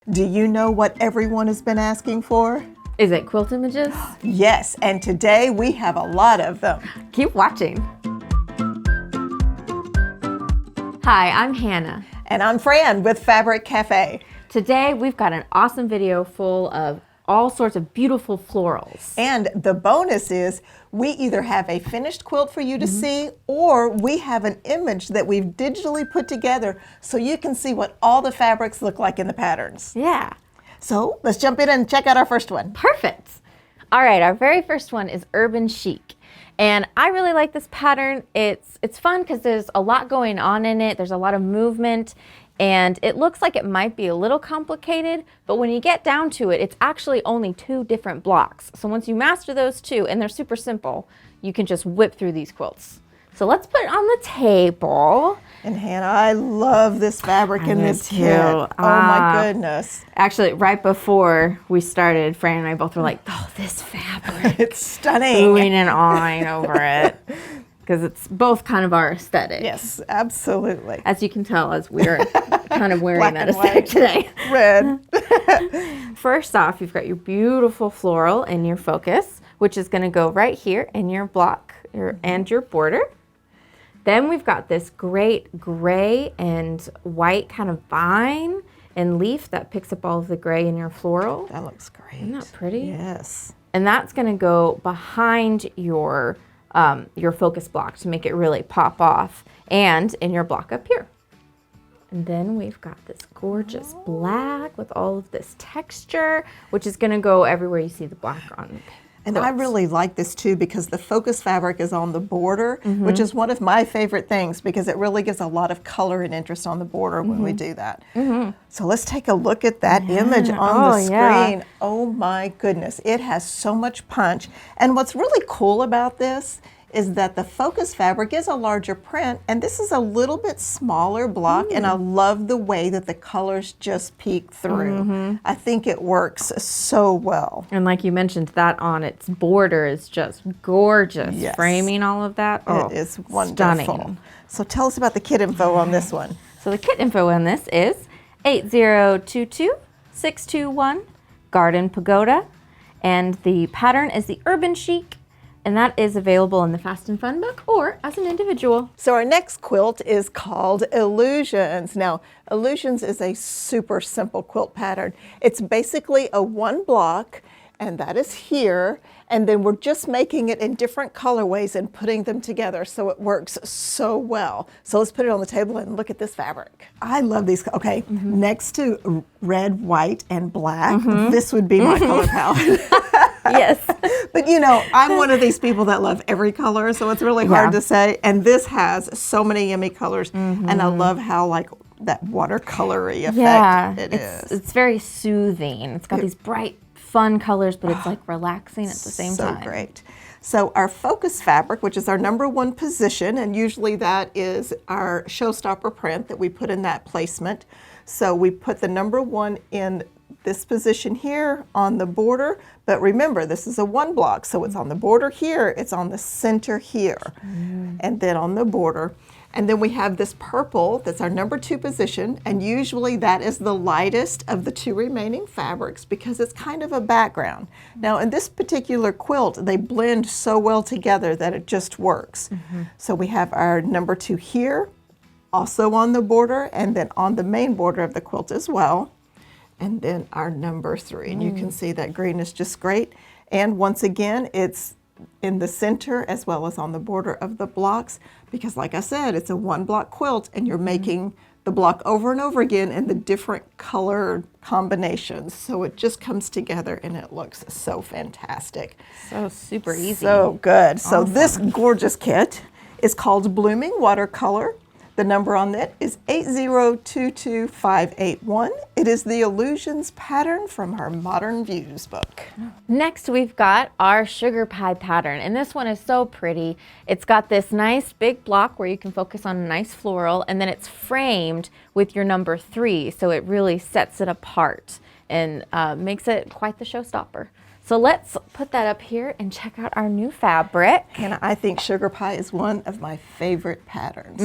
Do you know what everyone has been asking for? Is it quilt images? Yes, and today we have a lot of them. Keep watching. Hi, I'm Hannah. And I'm Fran with Fabric Cafe. Today we've got an awesome video full of all sorts of beautiful florals. And the bonus is we either have a finished quilt for you to see, or we have an image that we've digitally put together so you can see what all the fabrics look like in the patterns. Yeah. So let's jump in and check out our first one. Perfect. All right, our very first one is Urban Chic. And I really like this pattern. It's fun because there's a lot going on in it. There's a lot of movement. And it looks like it might be a little complicated, but when you get down to it, it's actually only 2 different blocks. So once you master those 2, and they're super simple, you can just whip through these quilts. So let's put it on the table. And Hannah, I love this fabric in this kit. Oh my goodness. Actually, right before we started, Fran and I both were like, oh, this fabric. It's stunning. Oohing and awing over it. Because it's both kind of our aesthetic. Yes, absolutely. As you can tell, as we're kind of wearing that aesthetic today. Red. First off, you've got your beautiful floral in your focus, which is going to go right here in your block and your border. Then we've got this great gray and white kind of vine and leaf that picks up all of the gray in your floral. That looks great. Isn't that pretty? Yes. And that's going to go behind your focus block to make it really pop off, and in your block up here. And then we've got this gorgeous black with all of this texture, which is going to go everywhere you see the black on. And I really like this too because the focus fabric is on the border, which is one of my favorite things because it really gives a lot of color and interest on the border when we do that. So let's take a look at that image on the screen. Yeah. Oh my goodness, it has so much punch. And what's really cool about this is that the focus fabric is a larger print, and this is a little bit smaller block, and I love the way that the colors just peek through. I think it works so well. And like you mentioned, that on its border is just gorgeous. Yes. Framing all of that. Oh, it is wonderful. Stunning. So tell us about the kit info on this one. So the kit info on this is 8022621 Garden Pagoda, and the pattern is the Urban Chic. And that is available in the Fast and Fun book or as an individual. So our next quilt is called Illusions. Now, Illusions is a super simple quilt pattern. It's basically a 1 block, and that is here. And then we're just making it in different colorways and putting them together so it works so well. So let's put it on the table and look at this fabric. I love these. Okay, next to red, white, and black, this would be my color palette. Yes. But you know, I'm one of these people that love every color, so it's really hard to say. And this has so many yummy colors, and I love how like that watercolory effect it is. It's very soothing. It's got these bright, fun colors, but it's like relaxing at the same time. So great. So our focus fabric, which is our #1 position, and usually that is our showstopper print that we put in that placement. So we put the #1 in this position here on the border, but remember this is a 1 block, so it's on the border here, it's on the center here, and then on the border. And then we have this purple that's our #2 position, and usually that is the lightest of the 2 remaining fabrics because it's kind of a background. Now in this particular quilt, they blend so well together that it just works. So we have our #2 here, also on the border, and then on the main border of the quilt as well. And then our #3, and you can see that green is just great. And once again, it's in the center as well as on the border of the blocks, because like I said, it's a 1 block quilt and you're making the block over and over again in the different color combinations. So it just comes together and it looks so fantastic. So super easy. So good. So this gorgeous kit is called Blooming Watercolor. The number on it is 8022581. It is the Illusions pattern from her Modern Views book. Next, we've got our sugar pie pattern, and this one is so pretty. It's got this nice big block where you can focus on a nice floral, and then it's framed with your #3, so it really sets it apart and makes it quite the showstopper. So let's put that up here and check out our new fabric. And I think sugar pie is one of my favorite patterns.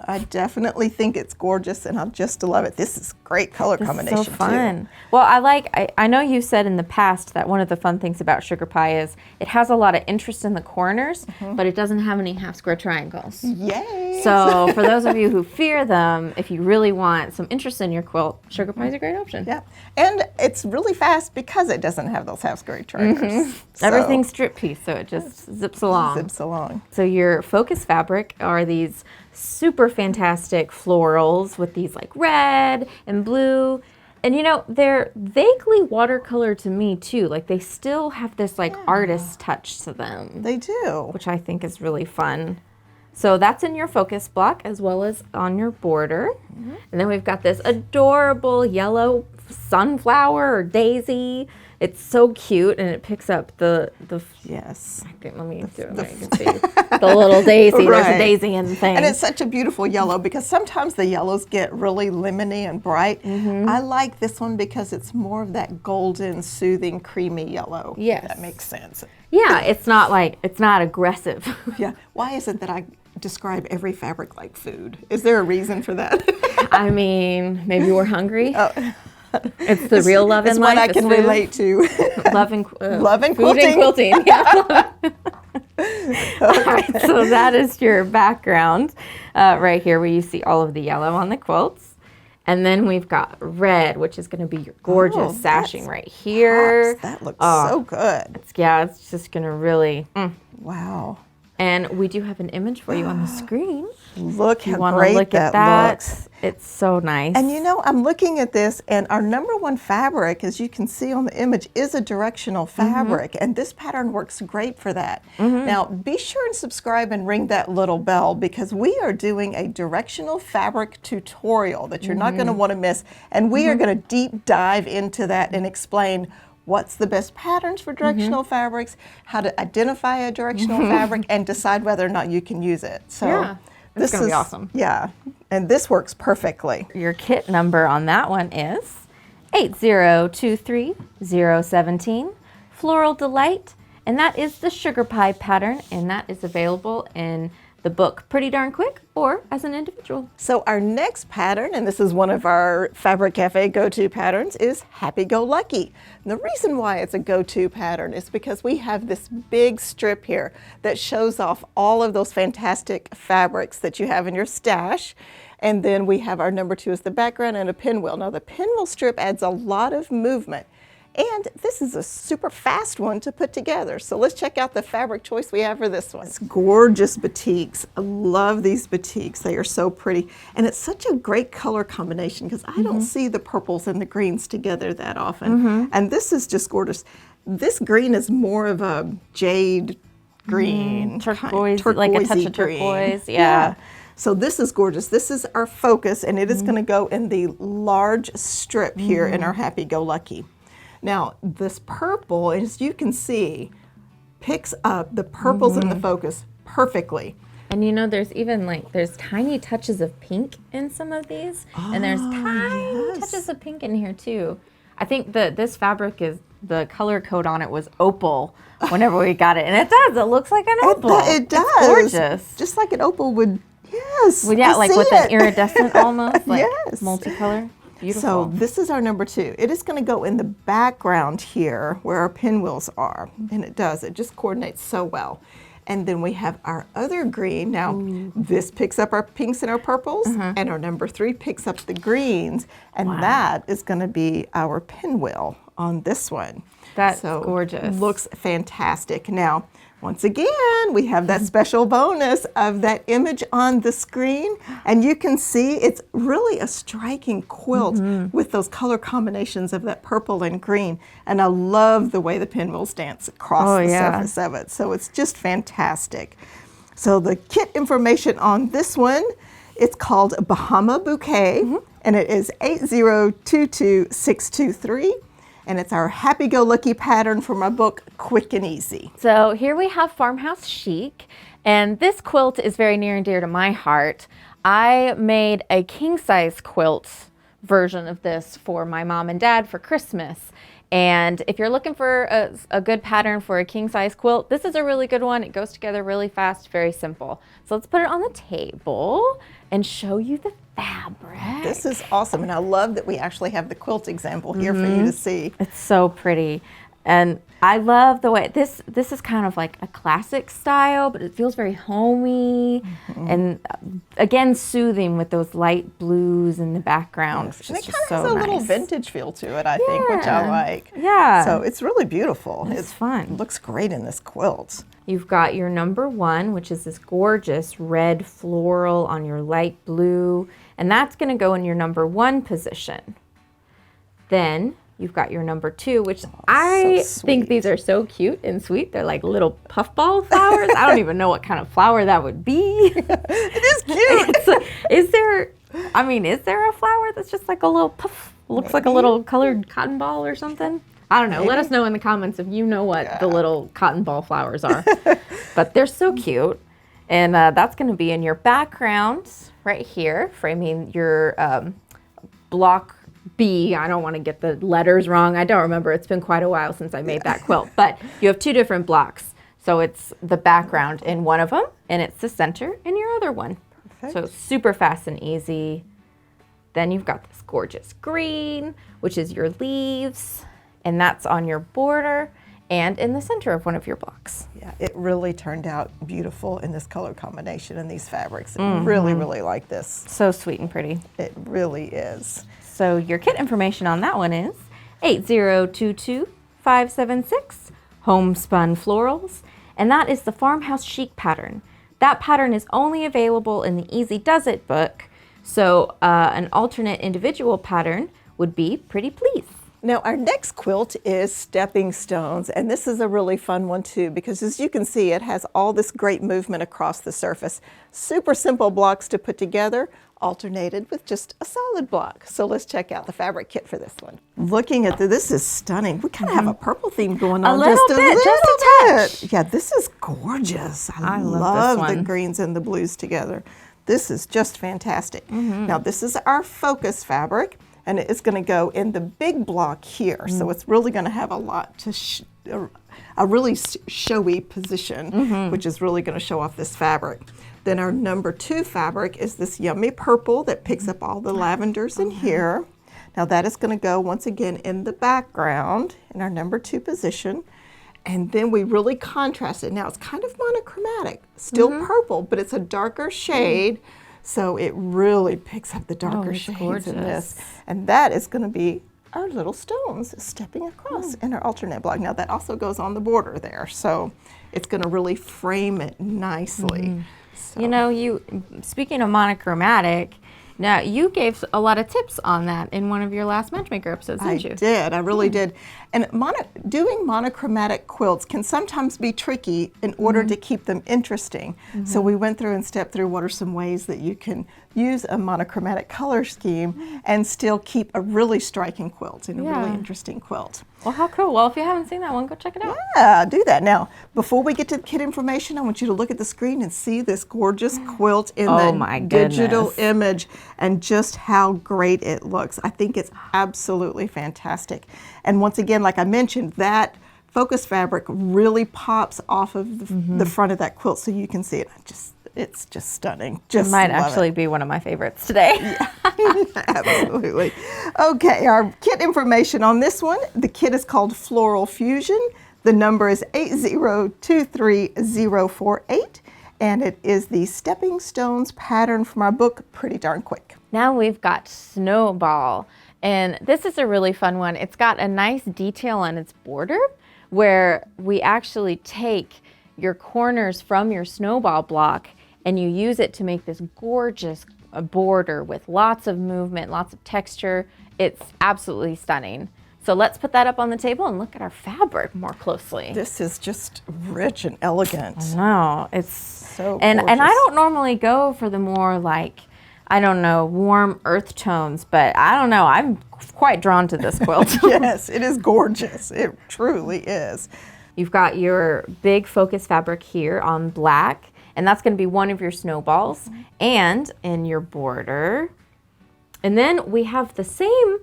I definitely think it's gorgeous, and I just love it. This is great color combination, so fun. Well, I know you said in the past that one of the fun things about sugar pie is it has a lot of interest in the corners, but it doesn't have any half square triangles. Yay! So for those of you who fear them, if you really want some interest in your quilt, sugar pie is a great option. Yeah, and it's really fast because it doesn't have those half square triangles. So, Everything's strip piece, so it just zips along. zips along. So your focus fabric are these super fantastic florals with these like red and blue. And you know, they're vaguely watercolor to me too. Like they still have this like artist touch to them. They do. Which I think is really fun. So that's in your focus block as well as on your border. And then we've got this adorable yellow sunflower or daisy. It's so cute, and it picks up the Yes. I think, let me do it where you can see the little daisy. Right. There's a daisy in the thing. And it's such a beautiful yellow because sometimes the yellows get really lemony and bright. I like this one because it's more of that golden, soothing, creamy yellow. Yes. That makes sense. Yeah, it's not aggressive. Yeah. Why is it that I describe every fabric like food? Is there a reason for that? I mean, maybe we're hungry. It's the real love in it's life. what I can food. relate to. Love and Love and food and quilting. quilting. Yeah. All right, so that is your background right here, where you see all of the yellow on the quilts, and then we've got red, which is going to be your gorgeous sashing right here. Pops. That looks so good. It's just going to really. Wow. And we do have an image for you on the screen. Look how Want to great look at that looks. It's so nice. And you know, I'm looking at this, and our number one fabric, as you can see on the image, is a directional fabric, and this pattern works great for that. Now, be sure and subscribe and ring that little bell because we are doing a directional fabric tutorial that you're not going to want to miss, and we are going to deep dive into that and explain what's the best patterns for directional fabrics, how to identify a directional fabric, and decide whether or not you can use it. So Yeah. It's going to be awesome. Yeah, and this works perfectly. Your kit number on that one is 8023017, Floral Delight, and that is the sugar pie pattern, and that is available in the book Pretty Darn Quick or as an individual. So our next pattern, and this is one of our Fabric Cafe go-to patterns, is Happy Go Lucky. And the reason why it's a go-to pattern is because we have this big strip here that shows off all of those fantastic fabrics that you have in your stash. And then we have our number 2 as the background and a pinwheel. Now the pinwheel strip adds a lot of movement. And this is a super fast one to put together. So let's check out the fabric choice we have for this one. It's gorgeous batiks. I love these batiks. They are so pretty. And it's such a great color combination because I don't see the purples and the greens together that often. And this is just gorgeous. This green is more of a jade green. Turquoise, like a touch of turquoise. Yeah. So this is gorgeous. This is our focus, and it is going to go in the large strip here in our Happy Go Lucky. Now, this purple, as you can see, picks up the purples in the focus perfectly. And you know, there's even there's tiny touches of pink in some of these. And there's tiny touches of pink in here too. I think this fabric is, the color code on it was opal whenever we got it. And it does, it looks like an opal. It does. It's gorgeous. Just like an opal would, yes. Well, yeah, like with an iridescent almost, like Yes. multicolor. Beautiful. So this is our number 2. It is going to go in the background here where our pinwheels are. And it does. It just coordinates so well. And then we have our other green. Now, this picks up our pinks and our purples. And our number 3 picks up the greens. And that is going to be our pinwheel on this one. That's gorgeous. Looks fantastic. Now, once again, we have that special bonus of that image on the screen, and you can see it's really a striking quilt with those color combinations of that purple and green, and I love the way the pinwheels dance across the surface of it, so it's just fantastic. So the kit information on this one, it's called Bahama Bouquet, and it is 8022623. And it's our happy-go-lucky pattern from our book, Quick and Easy. So here we have Farmhouse Chic, and this quilt is very near and dear to my heart. I made a king-size quilt version of this for my mom and dad for Christmas. And if you're looking for a good pattern for a king size quilt, this is a really good one. It goes together really fast, very simple. So let's put it on the table and show you the fabric. This is awesome, and I love that we actually have the quilt example here for you to see. It's so pretty. And I love the way this is kind of like a classic style, but it feels very homey and again soothing with those light blues in the background. And it kind of has a little vintage feel to it, I think, which I like. Yeah. So it's really beautiful. It's fun. It looks great in this quilt. You've got your number 1, which is this gorgeous red floral on your light blue, and that's going to go in your number 1 position. Then you've got your number 2, which I think these are so cute and sweet. They're like little puffball flowers. I don't even know what kind of flower that would be. It is cute. Is there a flower that's just like a little puff? Looks like a little colored cotton ball or something? I don't know. Let us know in the comments if you know what the little cotton ball flowers are. But they're so cute. And that's going to be in your background right here, framing your block B. I don't want to get the letters wrong. I don't remember. It's been quite a while since I made that quilt. But you have 2 different blocks. So it's the background in one of them, and it's the center in your other one. Perfect. So super fast and easy. Then you've got this gorgeous green, which is your leaves, and that's on your border and in the center of one of your blocks. Yeah, it really turned out beautiful in this color combination and these fabrics. I really, really like this. So sweet and pretty. It really is. So your kit information on that one is 8022576 Homespun Florals, and that is the Farmhouse Chic pattern. That pattern is only available in the Easy Does It book, so an alternate individual pattern would be Pretty Please. Now our next quilt is Stepping Stones, and this is a really fun one too because as you can see it has all this great movement across the surface. Super simple blocks to put together, alternated with just a solid block. So let's check out the fabric kit for this one. Looking at this is stunning. We kind of have a purple theme going on. Just a touch. Yeah, this is gorgeous. I love this the one. greens and the blues together. This is just fantastic. Now this is our focus fabric, and it's going to go in the big block here. So it's really going to have a lot to a really showy position, which is really going to show off this fabric. Then our number 2 fabric is this yummy purple that picks up all the lavenders in here. Now that is going to go once again in the background in our number 2 position. And then we really contrast it. Now it's kind of monochromatic, still purple, but it's a darker shade. So it really picks up the darker shades in this. And that is going to be our little stones stepping across in our alternate block. Now that also goes on the border there. So it's going to really frame it nicely. So. You know, speaking of monochromatic, now you gave a lot of tips on that in one of your last Matchmaker episodes, didn't you? I did. I really did. And doing monochromatic quilts can sometimes be tricky in order to keep them interesting. So we went through and stepped through what are some ways that you can use a monochromatic color scheme and still keep a really striking quilt and a really interesting quilt. Well, how cool. Well, if you haven't seen that one, go check it out. Yeah, do that. Now, before we get to the kit information, I want you to look at the screen and see this gorgeous quilt in the digital image and just how great it looks. I think it's absolutely fantastic. And once again, like I mentioned, that focus fabric really pops off of the front of that quilt so you can see it. It's just stunning. It might actually be one of my favorites today. Yeah, absolutely. Okay, our kit information on this one. The kit is called Floral Fusion. The number is 8023048, and it is the Stepping Stones pattern from our book, Pretty Darn Quick. Now we've got Snowball, and this is a really fun one. It's got a nice detail on its border where we actually take your corners from your Snowball block and you use it to make this gorgeous border with lots of movement, lots of texture. It's absolutely stunning. So let's put that up on the table and look at our fabric more closely. This is just rich and elegant. I know, it's so and gorgeous. I don't normally go for the more like, I don't know, warm earth tones, but I don't know, I'm quite drawn to this quilt. Yes, it is gorgeous. It truly is. You've got your big focus fabric here on black, and that's going to be one of your snowballs, and in your border. And then we have the same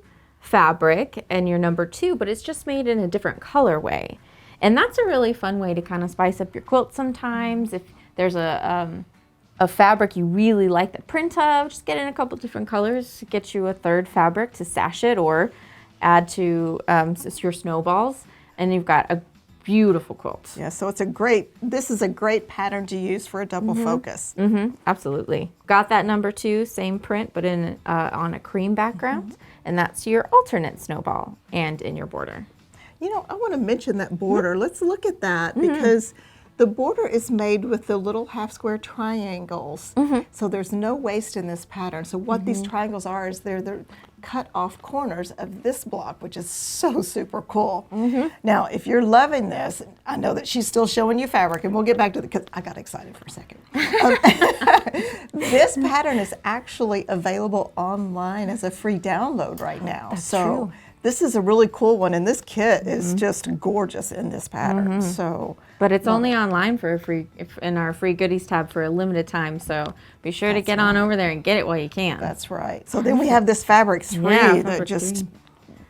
fabric and your number 2, but it's just made in a different colorway. And that's a really fun way to kind of spice up your quilt sometimes. If there's a fabric you really like the print of, just get in a couple different colors, get you a third fabric to sash it or add to your snowballs, and you've got a beautiful quilt. Yeah, so this is a great pattern to use for a double focus. Absolutely. Got that number 2, same print, but in on a cream background, and that's your alternate snowball and in your border. You know, I want to mention that border. Let's look at that because the border is made with the little half square triangles. So there's no waste in this pattern. So what these triangles are is they're the cut off corners of this block, which is so super cool. Now, if you're loving this, I know that she's still showing you fabric, and we'll get back to the, because I got excited for a second. This pattern is actually available online as a free download right now. That's true. This is a really cool one, and this kit is just gorgeous in this pattern. So, but it's only online for a free, in our free goodies tab for a limited time. So be sure to get on over there and get it while you can. That's right. So then we have this fabric 3 that just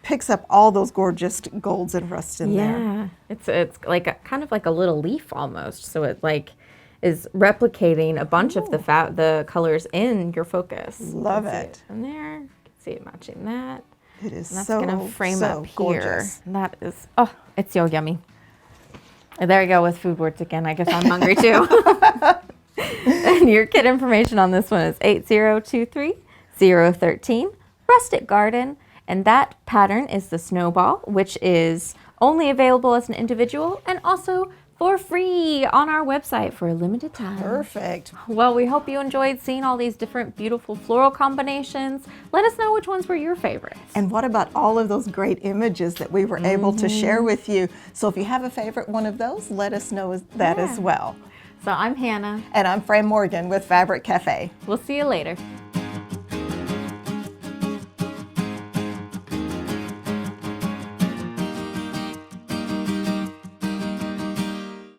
picks up all those gorgeous golds and rust in there. Yeah, it's like kind of like a little leaf almost. So it like is replicating a bunch of the colors in your focus. Love it. And there, you can see it matching that. It is And that's so, gonna frame so up here. gorgeous. And that is, oh, it's so yummy. And there you go with food words again. I guess I'm hungry too. And your kit information on this one is 8023-013, Rustic Garden. And that pattern is the Snowball, which is only available as an individual and also for free on our website for a limited time. Perfect. Well, we hope you enjoyed seeing all these different beautiful floral combinations. Let us know which ones were your favorites. And what about all of those great images that we were able to share with you? So if you have a favorite one of those, let us know that as well. So I'm Hannah. And I'm Fran Morgan with Fabric Cafe. We'll see you later.